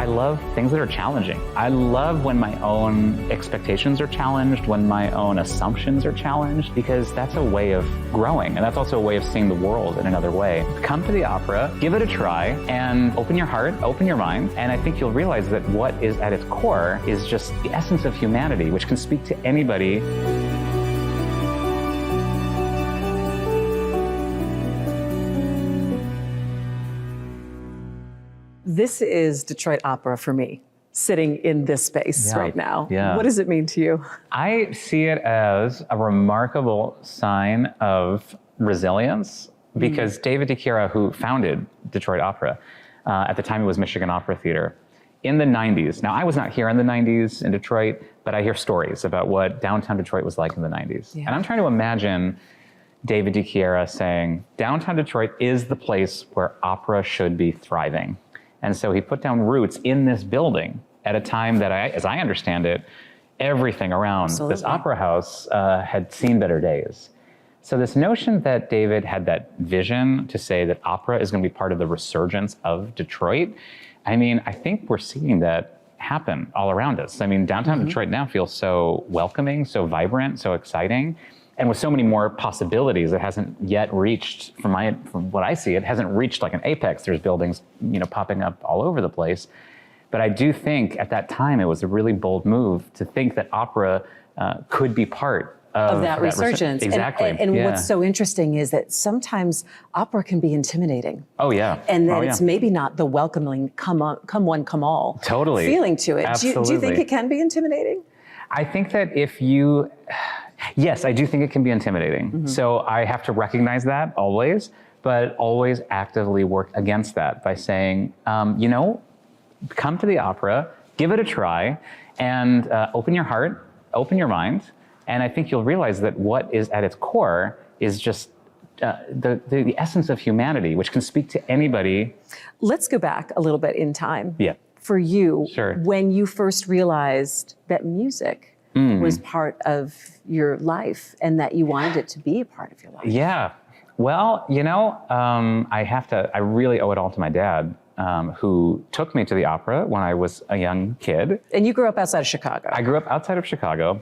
love things that are challenging. I love when my own expectations are challenged, when my own assumptions are challenged, because that's a way of growing. And that's also a way of seeing the world in another way. Come to the opera, give it a try, and open your heart, open your mind. And I think you'll realize that what is at its core is just the essence of humanity, which can speak to anybody. This is Detroit Opera for me, sitting in this space right now. Yeah. What does it mean to you? I see it as a remarkable sign of resilience because David DiChiara, who founded Detroit Opera, at the time it was Michigan Opera Theater, in the 90s. Now, I was not here in the 90s in Detroit, but I hear stories about what downtown Detroit was like in the 90s. Yeah. And I'm trying to imagine David DiChiara saying, downtown Detroit is the place where opera should be thriving. And so he put down roots in this building at a time that, as I understand it, everything around this opera house had seen better days. So this notion that David had that vision to say that opera is going to be part of the resurgence of Detroit, I mean, I think we're seeing that happen all around us. I mean, downtown Detroit now feels so welcoming, so vibrant, so exciting. And with so many more possibilities, it hasn't yet reached, from what I see, it hasn't reached like an apex. There's buildings, popping up all over the place. But I do think at that time, it was a really bold move to think that opera could be part of that resurgence. Exactly. And what's so interesting is that sometimes opera can be intimidating. Oh, yeah. And that it's maybe not the welcoming, come one, come all feeling to it. Absolutely. Do you think it can be intimidating? I think that yes, I do think it can be intimidating. So I have to recognize that always, but always actively work against that by saying, come to the opera, give it a try, and open your heart, open your mind. And I think you'll realize that what is at its core is just the essence of humanity, which can speak to anybody. Let's go back a little bit in time. Yeah. For you, when you first realized that music was part of your life and that you wanted it to be a part of your life. Yeah. Well, I really owe it all to my dad, who took me to the opera when I was a young kid. And you grew up outside of Chicago. I grew up outside of Chicago.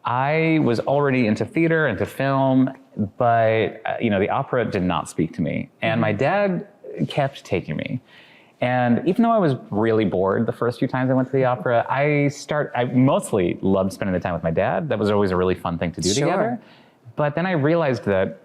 I was already into theater, into film, but the opera did not speak to me. And my dad kept taking me. And even though I was really bored the first few times I went to the opera, I mostly loved spending the time with my dad. That was always a really fun thing to do together. But then I realized that,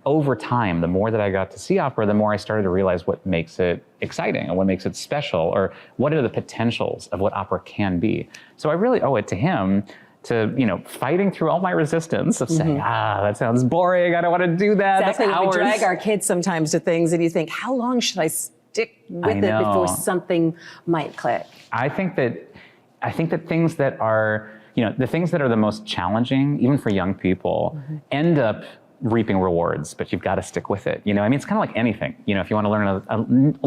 over time, the more that I got to see opera, the more I started to realize what makes it exciting and what makes it special, or what are the potentials of what opera can be. So I really owe it to him to, fighting through all my resistance of saying, that sounds boring, I don't want to do that. Exactly. We drag our kids sometimes to things and you think, how long should I stick with it before something might click? I think that things that are, the things that are the most challenging, even for young people, end up reaping rewards, but you've got to stick with it. It's kind of like anything. If you want to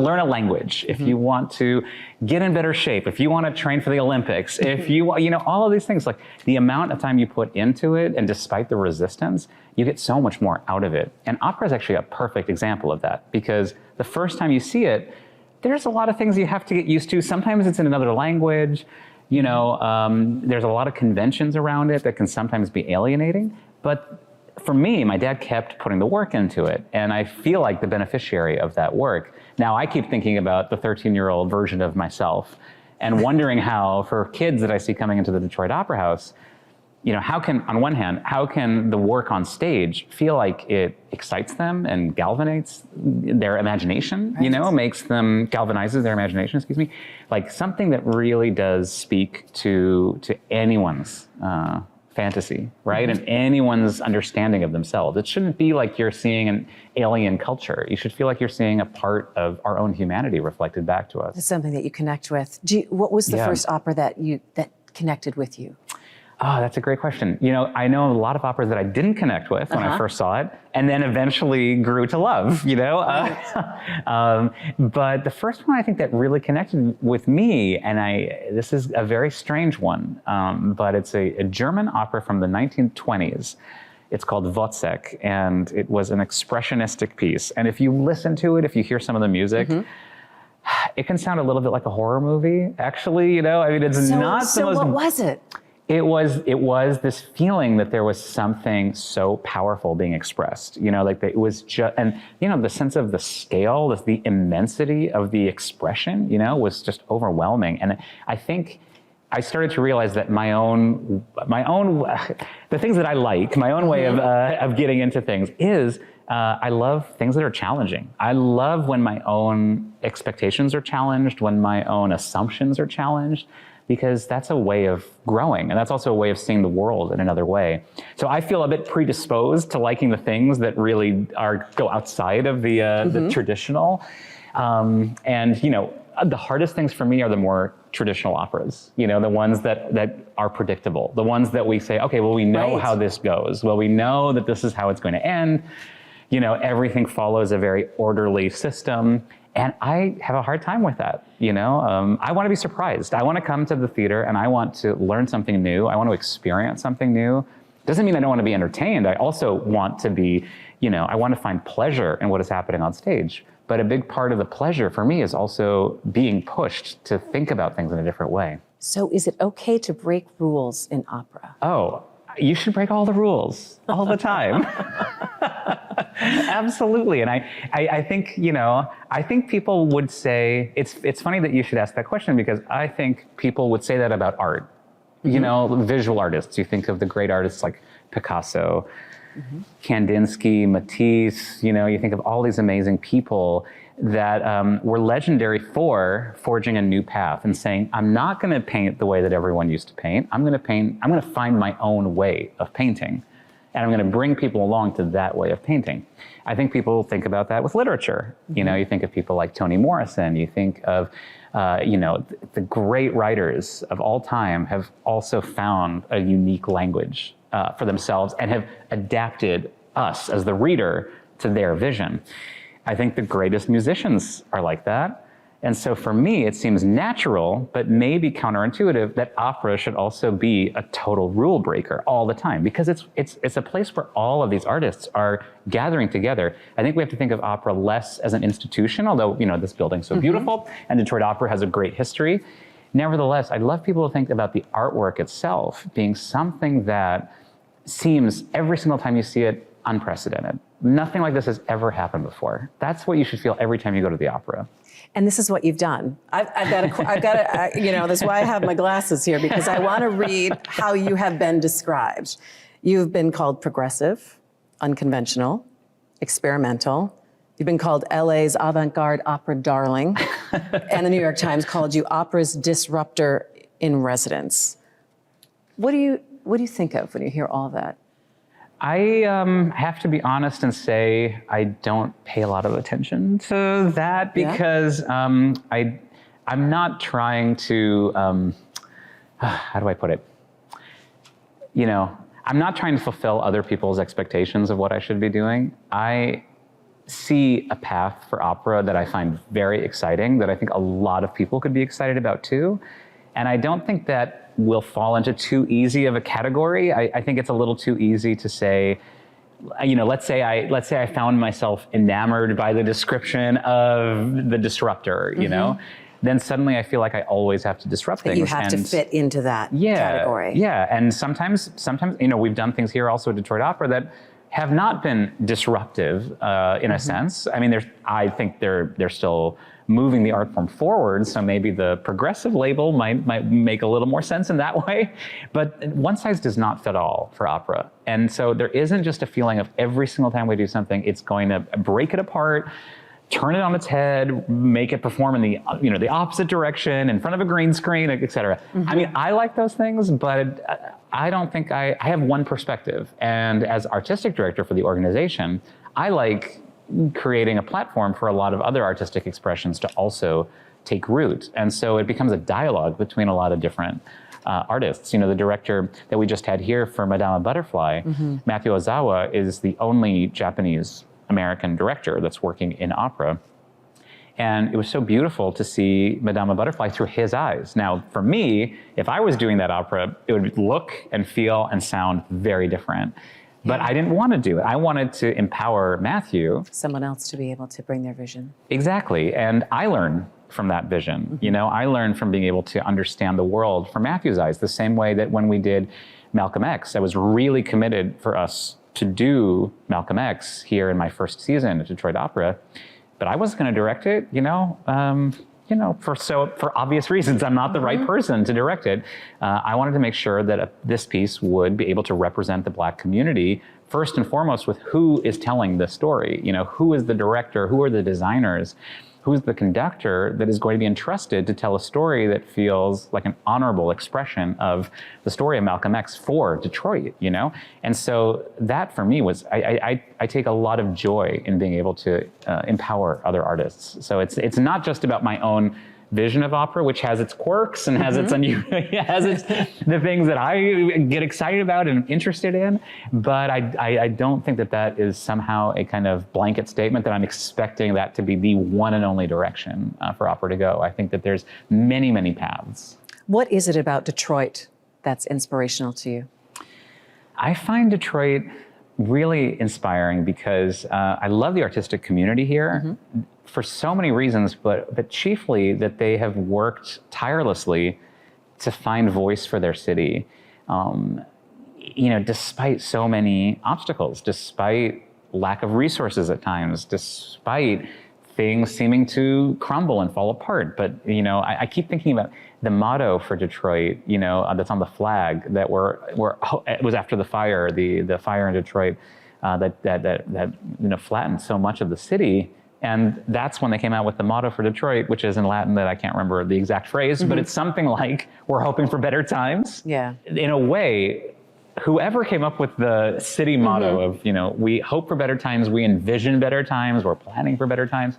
learn a language, if you want to get in better shape, if you want to train for the Olympics, if you, all of these things, like the amount of time you put into it, and despite the resistance, you get so much more out of it. And opera is actually a perfect example of that, because the first time you see it, there's a lot of things you have to get used to. Sometimes it's in another language. There's a lot of conventions around it that can sometimes be alienating. But for me, my dad kept putting the work into it, and I feel like the beneficiary of that work. Now, I keep thinking about the 13-year-old version of myself and wondering how, for kids that I see coming into the Detroit Opera House, on one hand, how can the work on stage feel like it excites them and galvanizes their imagination, galvanizes their imagination, like something that really does speak to anyone's fantasy, right? And anyone's understanding of themselves. It shouldn't be like you're seeing an alien culture. You should feel like you're seeing a part of our own humanity reflected back to us. It's something that you connect with. What was the first opera that connected with you? Oh, that's a great question. I know a lot of operas that I didn't connect with when I first saw it, and then eventually grew to love, but the first one I think that really connected with me, and this is a very strange one, but it's a German opera from the 1920s. It's called Wozzeck, and it was an expressionistic piece. And if you listen to it, if you hear some of the music, It can sound a little bit like a horror movie, actually, you know? I mean, it's not the most... So what was it? It was this feeling that there was something so powerful being expressed, you know, like it was just, and you know, the sense of the scale, the immensity of the expression, you know, was just overwhelming. And I think I started to realize that my own, the things that I like, my own way of getting into things is, I love things that are challenging. I love when my own expectations are challenged, when my own assumptions are challenged, because that's a way of growing, and that's also a way of seeing the world in another way. So I feel a bit predisposed to liking the things that really go outside of the traditional. And you know, the hardest things for me are the more traditional operas. You know, the ones that are predictable, the ones that we say, okay, well, we know how this goes. Well, we know that this is how it's going to end. You know, everything follows a very orderly system. And I have a hard time with that, you know? I want to be surprised. I want to come to the theater and I want to learn something new. I want to experience something new. Doesn't mean I don't want to be entertained. I also want to be, you know, I want to find pleasure in what is happening on stage. But a big part of the pleasure for me is also being pushed to think about things in a different way. So is it okay to break rules in opera? Oh, you should break all the rules all the time. Absolutely. And I think, you know, I think people would say, it's funny that you should ask that question, because I think people would say that about art. You know, visual artists, you think of the great artists like Picasso, Kandinsky, Matisse, you know, you think of all these amazing people that were legendary for forging a new path and saying, I'm not going to paint the way that everyone used to paint. I'm going to find my own way of painting. And I'm going to bring people along to that way of painting. I think people think about that with literature. You know, you think of people like Toni Morrison. You think of, you know, the great writers of all time have also found a unique language for themselves and have adapted us as the reader to their vision. I think the greatest musicians are like that. And so for me, it seems natural, but maybe counterintuitive, that opera should also be a total rule breaker all the time, because it's a place where all of these artists are gathering together. I think we have to think of opera less as an institution, although, you know, this building's so beautiful and Detroit Opera has a great history. Nevertheless, I'd love people to think about the artwork itself being something that seems, every single time you see it, unprecedented. Nothing like this has ever happened before. That's what you should feel every time you go to the opera. And this is what you've done. I've got to, you know, that's why I have my glasses here, because I want to read how you have been described. You've been called progressive, unconventional, experimental. You've been called LA's avant-garde opera darling. And the New York Times called you opera's disruptor in residence. What do you think of when you hear all that? I have to be honest and say I don't pay a lot of attention to that, because I'm not trying to, how do I put it? You know, I'm not trying to fulfill other people's expectations of what I should be doing. I see a path for opera that I find very exciting, that I think a lot of people could be excited about too. And I don't think that will fall into too easy of a category. I think it's a little too easy to say, you know, let's say I found myself enamored by the description of the disruptor, you know, then suddenly I feel like I always have to disrupt things. You have to fit into that category. Yeah, and sometimes, you know, we've done things here also at Detroit Opera that have not been disruptive in a sense. I mean, I think they're still moving the art form forward, so maybe the progressive label might make a little more sense in that way. But one size does not fit all for opera. And so there isn't just a feeling of every single time we do something, it's going to break it apart, turn it on its head, make it perform in the, you know, the opposite direction in front of a green screen, et cetera. I mean, I like those things, but I don't think I have one perspective. And as artistic director for the organization, I like creating a platform for a lot of other artistic expressions to also take root. And so it becomes a dialogue between a lot of different artists. You know, the director that we just had here for Madama Butterfly, Matthew Ozawa, is the only Japanese American director that's working in opera. And it was so beautiful to see Madama Butterfly through his eyes. Now, for me, if I was doing that opera, it would look and feel and sound very different. But I didn't want to do it. I wanted to empower Matthew. Someone else to be able to bring their vision. Exactly. And I learn from that vision. You know, I learned from being able to understand the world from Matthew's eyes, the same way that when we did Malcolm X, I was really committed for us to do Malcolm X here in my first season at Detroit Opera, but I wasn't going to direct it, for obvious reasons. I'm not the right person to direct it. I wanted to make sure that this piece would be able to represent the Black community first and foremost with who is telling the story. You know, who is the director, who are the designers, who's the conductor that is going to be entrusted to tell a story that feels like an honorable expression of the story of Malcolm X for Detroit, you know? And so that for me was, I take a lot of joy in being able to empower other artists. So it's not just about my own vision of opera, which has its quirks and has its the things that I get excited about and interested in. But I don't think that is somehow a kind of blanket statement that I'm expecting that to be the one and only direction for opera to go. I think that there's many, many paths. What is it about Detroit that's inspirational to you? I find Detroit really inspiring because I love the artistic community here. For so many reasons, but chiefly that they have worked tirelessly to find voice for their city. Despite so many obstacles, despite lack of resources at times, despite things seeming to crumble and fall apart. But, I keep thinking about the motto for Detroit, that's on the flag that it was after the fire, the fire in Detroit that flattened so much of the city. And that's when they came out with the motto for Detroit, which is in Latin that I can't remember the exact phrase, but it's something like, we're hoping for better times. Yeah. In a way, whoever came up with the city motto of, we hope for better times, we envision better times, we're planning for better times,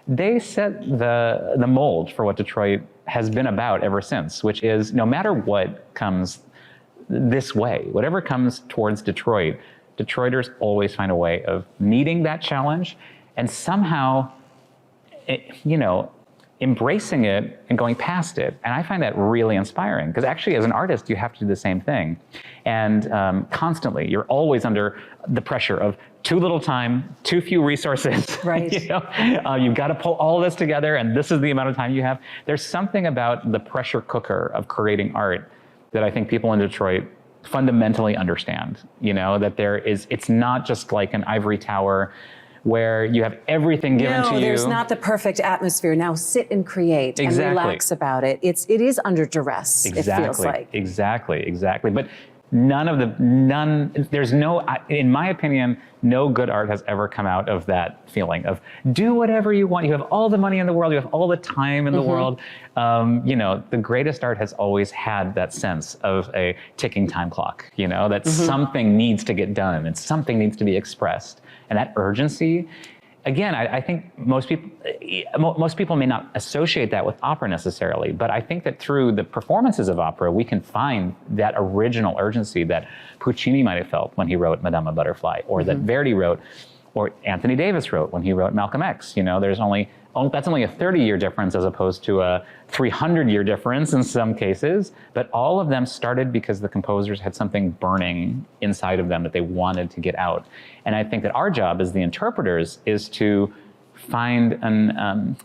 they set the mold for what Detroit has been about ever since, which is no matter what comes this way, whatever comes towards Detroit, Detroiters always find a way of meeting that challenge and somehow, embracing it and going past it. And I find that really inspiring because actually as an artist, you have to do the same thing. And constantly, you're always under the pressure of too little time, too few resources. Right. You've got to pull all of this together and this is the amount of time you have. There's something about the pressure cooker of creating art that I think people in Detroit fundamentally understand, that it's not just like an ivory tower where you have everything given to you. No, there's not the perfect atmosphere. Now sit and create and relax about it. It is under duress, it feels like. Exactly. But there's no, in my opinion, no good art has ever come out of that feeling of do whatever you want. You have all the money in the world. You have all the time in the world. The greatest art has always had that sense of a ticking time clock, that something needs to get done and something needs to be expressed. And that urgency, again, I think most people may not associate that with opera necessarily, but I think that through the performances of opera, we can find that original urgency that Puccini might have felt when he wrote Madama Butterfly, or that Verdi wrote, or Anthony Davis wrote when he wrote Malcolm X. That's only a 30-year difference as opposed to a 300-year difference in some cases, but all of them started because the composers had something burning inside of them that they wanted to get out. And I think that our job as the interpreters is to find an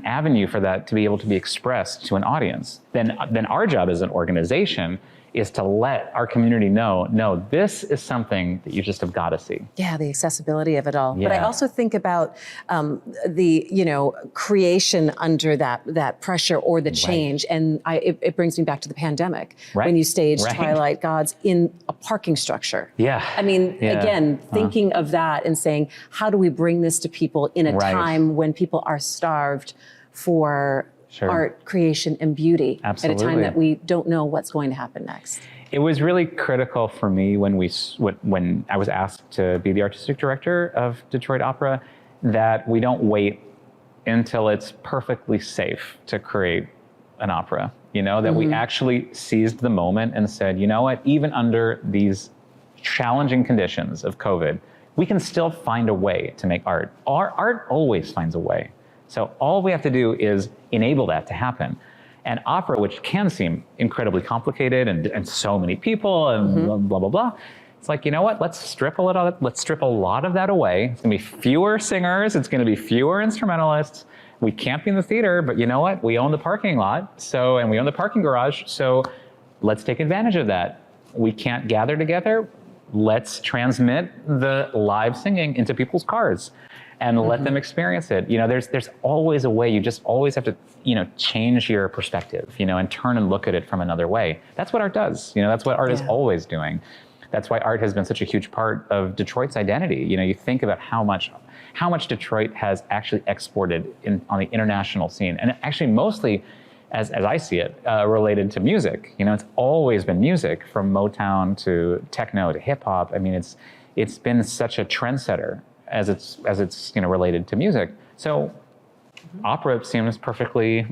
avenue for that to be able to be expressed to an audience. Then our job as an organization is to let our community know, no, this is something that you just have got to see. Yeah, the accessibility of it all. Yeah. But I also think about the creation under that pressure or the change, and it brings me back to the pandemic when you staged Twilight Gods in a parking structure. Yeah. I mean, again, thinking of that and saying, how do we bring this to people in a time when people are starved for art, creation, and beauty at a time that we don't know what's going to happen next? It was really critical for me when I was asked to be the artistic director of Detroit Opera that we don't wait until it's perfectly safe to create an opera, that we actually seized the moment and said, you know what, even under these challenging conditions of COVID, we can still find a way to make art. Our art always finds a way. So all we have to do is enable that to happen. And opera, which can seem incredibly complicated and so many people and blah, blah, blah. It's like, you know what, let's strip a lot of that away. It's gonna be fewer singers, it's gonna be fewer instrumentalists. we can't be in the theater, but you know what? We own the parking lot, and we own the parking garage, so let's take advantage of that. We can't gather together. Let's transmit the live singing into people's cars and let them experience it. There's always a way. You just always have to, change your perspective, and turn and look at it from another way. That's what art does. That's what art is always doing. That's why art has been such a huge part of Detroit's identity. You think about how much Detroit has actually exported on the international scene, and actually mostly, as I see it, related to music. It's always been music, from Motown to techno to hip hop. I mean, it's been such a trendsetter as it's related to music. So opera seems perfectly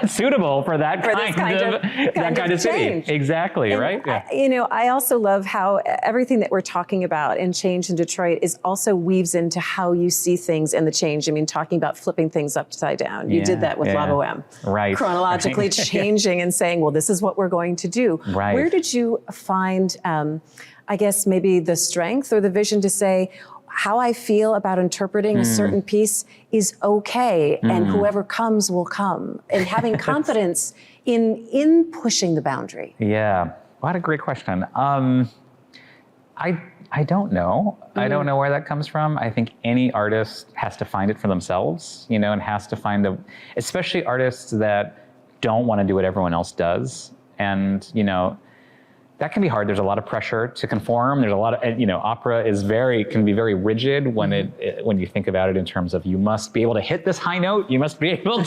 suitable for that kind of city. Exactly, and right? Yeah. I also love how everything that we're talking about in change in Detroit is also weaves into how you see things and the change. I mean, talking about flipping things upside down. You did that with La Boheme. Right. Chronologically changing and saying, well, this is what we're going to do. Right. Where did you find, I guess, maybe the strength or the vision to say, how I feel about interpreting a certain piece is okay, and whoever comes will come, and having confidence in pushing the boundary? Yeah, what a great question. I don't know. I don't know where that comes from. I think any artist has to find it for themselves, and has to find especially artists that don't want to do what everyone else does, and that can be hard. There's a lot of pressure to conform. There's a lot of, opera can be very rigid when when you think about it in terms of, you must be able to hit this high note. You must be able to,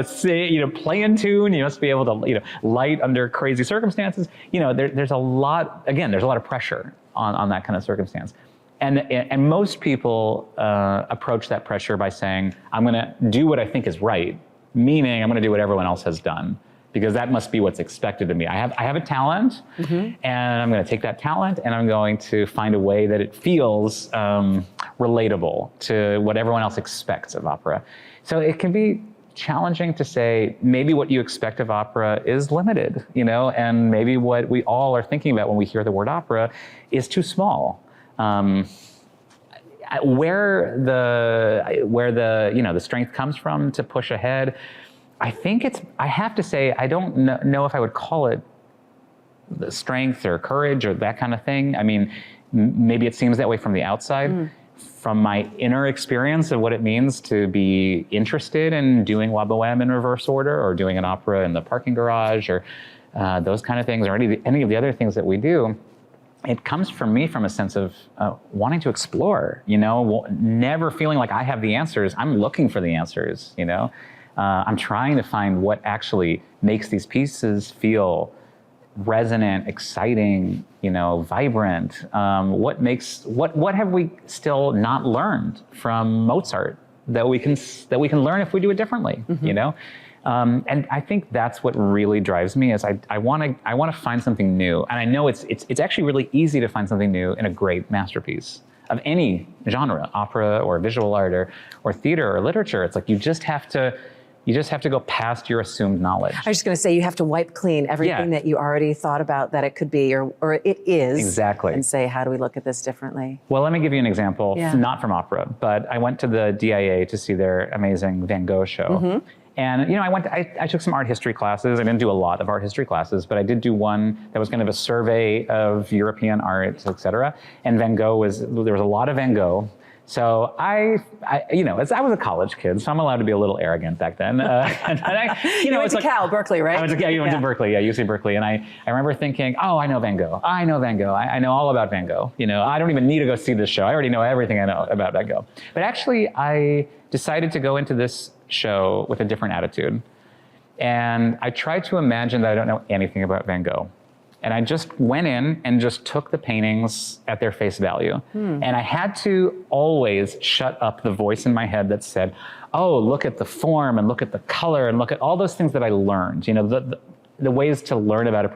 say, play in tune. You must be able to, light under crazy circumstances. There's a lot of pressure on that kind of circumstance. And most people approach that pressure by saying, I'm going to do what I think is right, meaning I'm going to do what everyone else has done, because that must be what's expected of me. I have a talent, and I'm going to take that talent, and I'm going to find a way that it feels relatable to what everyone else expects of opera. So it can be challenging to say, maybe what you expect of opera is limited, and maybe what we all are thinking about when we hear the word opera is too small. Where the strength comes from to push ahead, I have to say, I don't know if I would call it the strength or courage or that kind of thing. I mean, maybe it seems that way from the outside. From my inner experience of what it means to be interested in doing La Boheme in reverse order, or doing an opera in the parking garage, or those kind of things, or any of the other things that we do, it comes from me from a sense of wanting to explore, never feeling like I have the answers. I'm looking for the answers, I'm trying to find what actually makes these pieces feel resonant, exciting, vibrant. What have we still not learned from Mozart that we can learn if we do it differently? And I think that's what really drives me. Is I want to find something new, and I know it's actually really easy to find something new in a great masterpiece of any genre, opera or visual art or theater or literature. It's like you just have to go past your assumed knowledge. I was just going to say, you have to wipe clean everything that you already thought about that it could be or it is. Exactly. And say, how do we look at this differently? Well, let me give you an example, not from opera, but I went to the DIA to see their amazing Van Gogh show. And I took some art history classes. I didn't do a lot of art history classes, but I did do one that was kind of a survey of European art, et cetera. And Van Gogh there was a lot of Van Gogh. So I was a college kid, so I'm allowed to be a little arrogant back then. You went to Cal, Berkeley, right? I went to Berkeley, UC Berkeley. And I remember thinking, oh, I know Van Gogh. I know all about Van Gogh. I don't even need to go see this show. I already know everything I know about Van Gogh. But actually, I decided to go into this show with a different attitude. And I tried to imagine that I don't know anything about Van Gogh. And I just went in and just took the paintings at their face value. And I had to always shut up the voice in my head that said, oh, look at the form and look at the color and look at all those things that I learned, the ways to learn about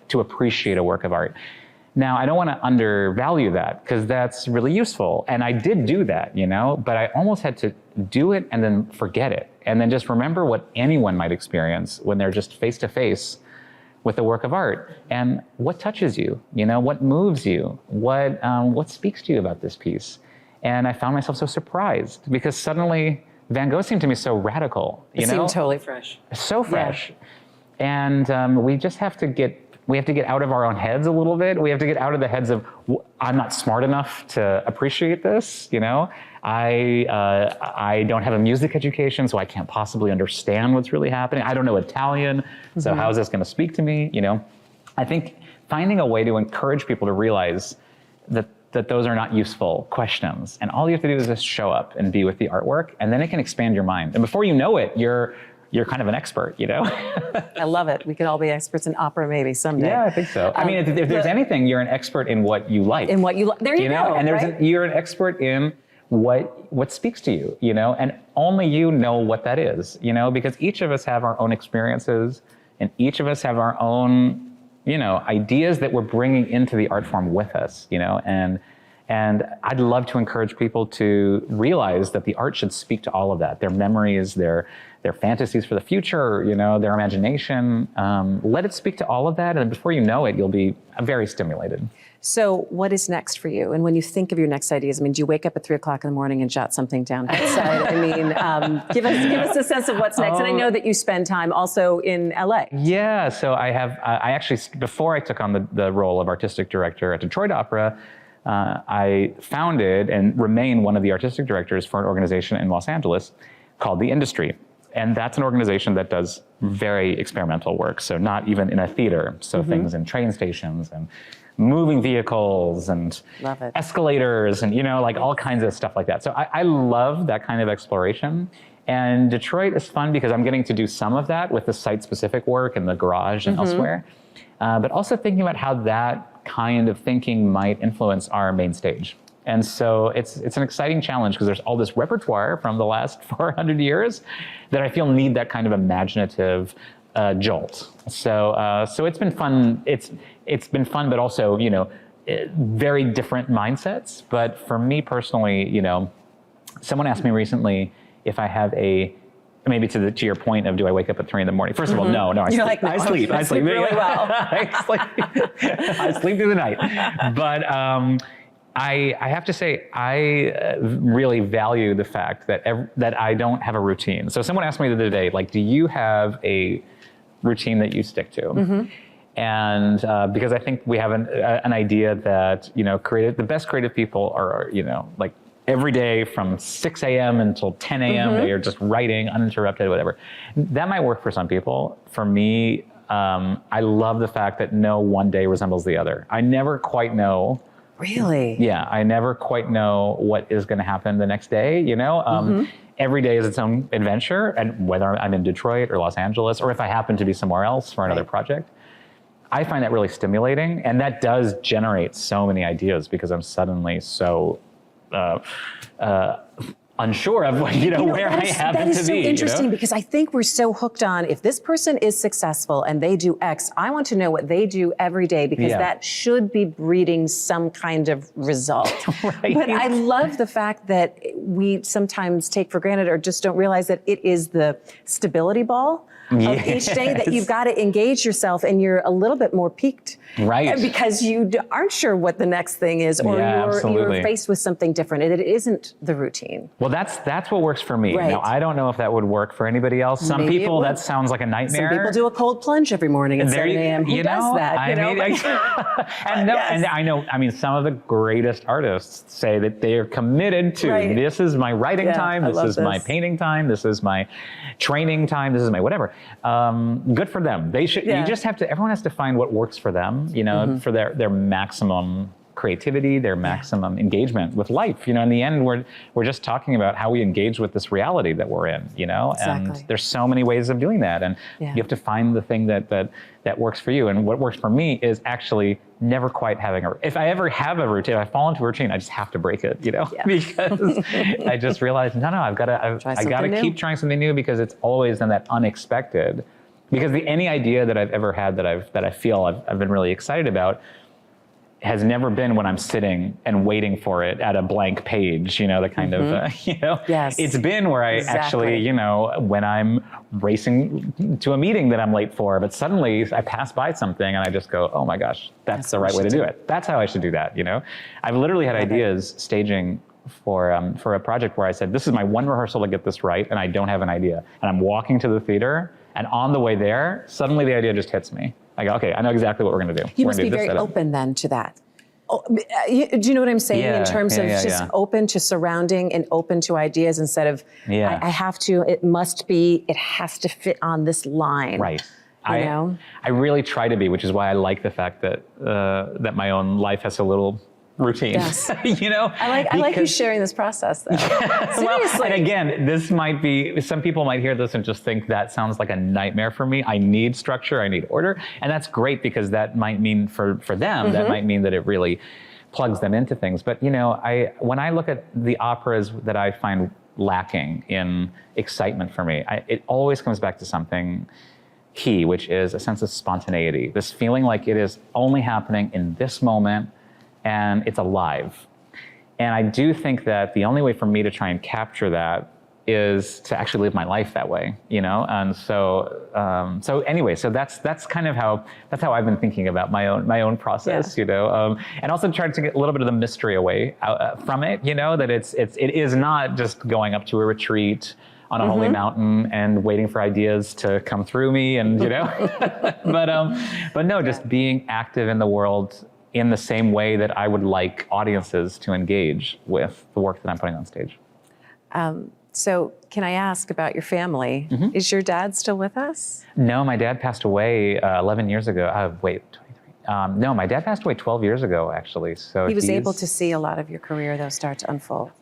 to appreciate a work of art. Now, I don't want to undervalue that, because that's really useful. And I did do that, but I almost had to do it and then forget it. And then just remember what anyone might experience when they're just face to face with a work of art, and what touches you, what moves you, what speaks to you about this piece. And I found myself so surprised, because suddenly Van Gogh seemed to me so radical, It seemed totally fresh. So fresh. And we just have to get out of our own heads a little bit. We have to get out of the heads of, I'm not smart enough to appreciate this, I don't have a music education, so I can't possibly understand what's really happening. I don't know Italian, so how is this going to speak to me? I think finding a way to encourage people to realize that those are not useful questions, and all you have to do is just show up and be with the artwork, and then it can expand your mind. And before you know it, you're kind of an expert, I love it. We could all be experts in opera maybe someday. Yeah, I think so. I mean, if there's anything, you're an expert in what you like. In what you like. There you go. And you're an expert in what speaks to you, and only you know what that is, because each of us have our own experiences, and each of us have our own, ideas that we're bringing into the art form with us, and I'd love to encourage people to realize that the art should speak to all of that, their memories, their fantasies for the future, their imagination. Let it speak to all of that, and before you know it, you'll be very stimulated. So what is next for you? And when you think of your next ideas, do you wake up at 3:00 in the morning and jot something down outside? Give us a sense of what's next. And I know that you spend time also in LA. Yeah, so I actually, before I took on the role of artistic director at Detroit Opera, I founded and remain one of the artistic directors for an organization in Los Angeles called The Industry. And that's an organization that does very experimental work. So not even in a theater. So things in train stations and moving vehicles and escalators and, all kinds of stuff like that. So I love that kind of exploration. And Detroit is fun because I'm getting to do some of that with the site-specific work in the garage and elsewhere. But also thinking about how that kind of thinking might influence our main stage. And so it's an exciting challenge because there's all this repertoire from the last 400 years that I feel need that kind of imaginative jolt. So it's been fun. It's been fun, but also very different mindsets. But for me personally, someone asked me recently if I have maybe to your point of do I wake up at 3 a.m. First of all, no, I sleep. I sleep really well. I sleep through the night. But I have to say, I really value the fact that I don't have a routine. So someone asked me the other day, do you have a routine that you stick to? And because I think we have an idea that, the best creative people are, every day from 6 a.m. until 10 a.m. They are just writing uninterrupted, whatever. That might work for some people. For me, I love the fact that no one day resembles the other. I never quite know. Really? Yeah, I never quite know what is going to happen the next day, Every day is its own adventure, and whether I'm in Detroit or Los Angeles, or if I happen to be somewhere else for another project, I find that really stimulating, and that does generate so many ideas because I'm suddenly so unsure of where I happen to be. That is so interesting because I think we're so hooked on if this person is successful and they do X, I want to know what they do every day because that should be breeding some kind of result. Right. But I love the fact that we sometimes take for granted or just don't realize that it is the stability ball of each day that you've got to engage yourself and you're a little bit more peaked. Right. Because you aren't sure what the next thing is or you're faced with something different and it isn't the routine. Well, that's what works for me. Right. Now, I don't know if that would work for anybody else. Some people, that sounds like a nightmare. Some people do a cold plunge every morning at 7 a.m. Who does that? And I know, some of the greatest artists say that they are committed to, this is my writing time, this is my painting time, this is my training time, this is my whatever. Good for them. They should. You just have to. Everyone has to find what works for them. For their maximum creativity, their maximum engagement with life. In the end, we're just talking about how we engage with this reality that we're in. And there's so many ways of doing that, and you have to find the thing that works for you. And what works for me is actually never quite having if I ever have a routine, if I fall into a routine, I just have to break it, because I just realized, I gotta keep trying something new because it's always in that unexpected. Because any idea that I've ever had that I feel I've been really excited about has never been when I'm sitting and waiting for it at a blank page, the kind of, Yes. It's been where I actually, when I'm racing to a meeting that I'm late for, but suddenly I pass by something and I just go, oh my gosh, that's the right way to do it. That's how I should do that, I've literally had ideas staging for a project where I said, this is my one rehearsal to get this right, and I don't have an idea. And I'm walking to the theater, and on the way there, suddenly the idea just hits me. I go, okay, I know exactly what we're going to do. You must be very open then to that. Oh, do you know what I'm saying in terms of just open to surrounding and open to ideas instead of I have to, it has to fit on this line. Right. You know? I really try to be, which is why I like the fact that that my own life has a little routine. Yes. You know? I like you sharing this process though. Seriously. Well, and again, this might be, some people might hear this and just think that sounds like a nightmare for me. I need structure, I need order. And that's great because that might mean for them, that might mean that it really plugs them into things. But you know, when I look at the operas that I find lacking in excitement for me, it always comes back to something key, which is a sense of spontaneity. This feeling like it is only happening in this moment and it's alive. And I do think that the only way for me to try and capture that is to actually live my life that way, you know? And so anyway, so that's kind of how I've been thinking about my own process, you know? And also trying to get a little bit of the mystery away from it, you know, that it is not just going up to a retreat on a holy mountain and waiting for ideas to come through me, and you know, but no, just being active in the world in the same way that I would like audiences to engage with the work that I'm putting on stage. So can I ask about your family? Is your dad still with us? No, my dad passed away 11 years ago. Wait, 23. No, my dad passed away 12 years ago, actually. So he was able to see a lot of your career, though, start to unfold.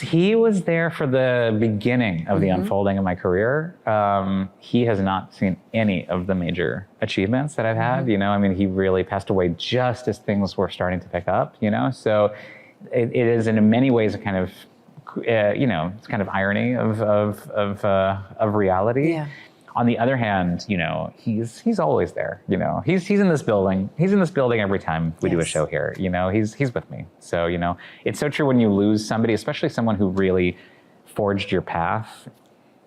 He was there for the beginning of the unfolding of my career. He has not seen any of the major achievements that I've had. You know, I mean, he really passed away just as things were starting to pick up. You know, so it is in many ways a kind of, you know, it's kind of irony of reality. Yeah. On the other hand, you know, he's always there. You know, he's in this building. He's in this building every time we do a show here. You know, he's with me. So you know, it's so true when you lose somebody, especially someone who really forged your path.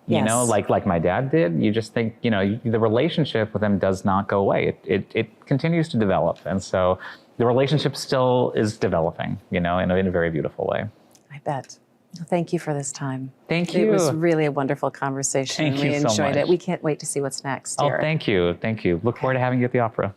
You know, like my dad did. You just think, you know, the relationship with them does not go away. It continues to develop, and so the relationship still is developing. You know, in a very beautiful way. I bet. Well, thank you for this time. Thank you. It was really a wonderful conversation. Thank you so much. We enjoyed it. We can't wait to see what's next. Oh, thank you. Thank you. Look forward to having you at the opera.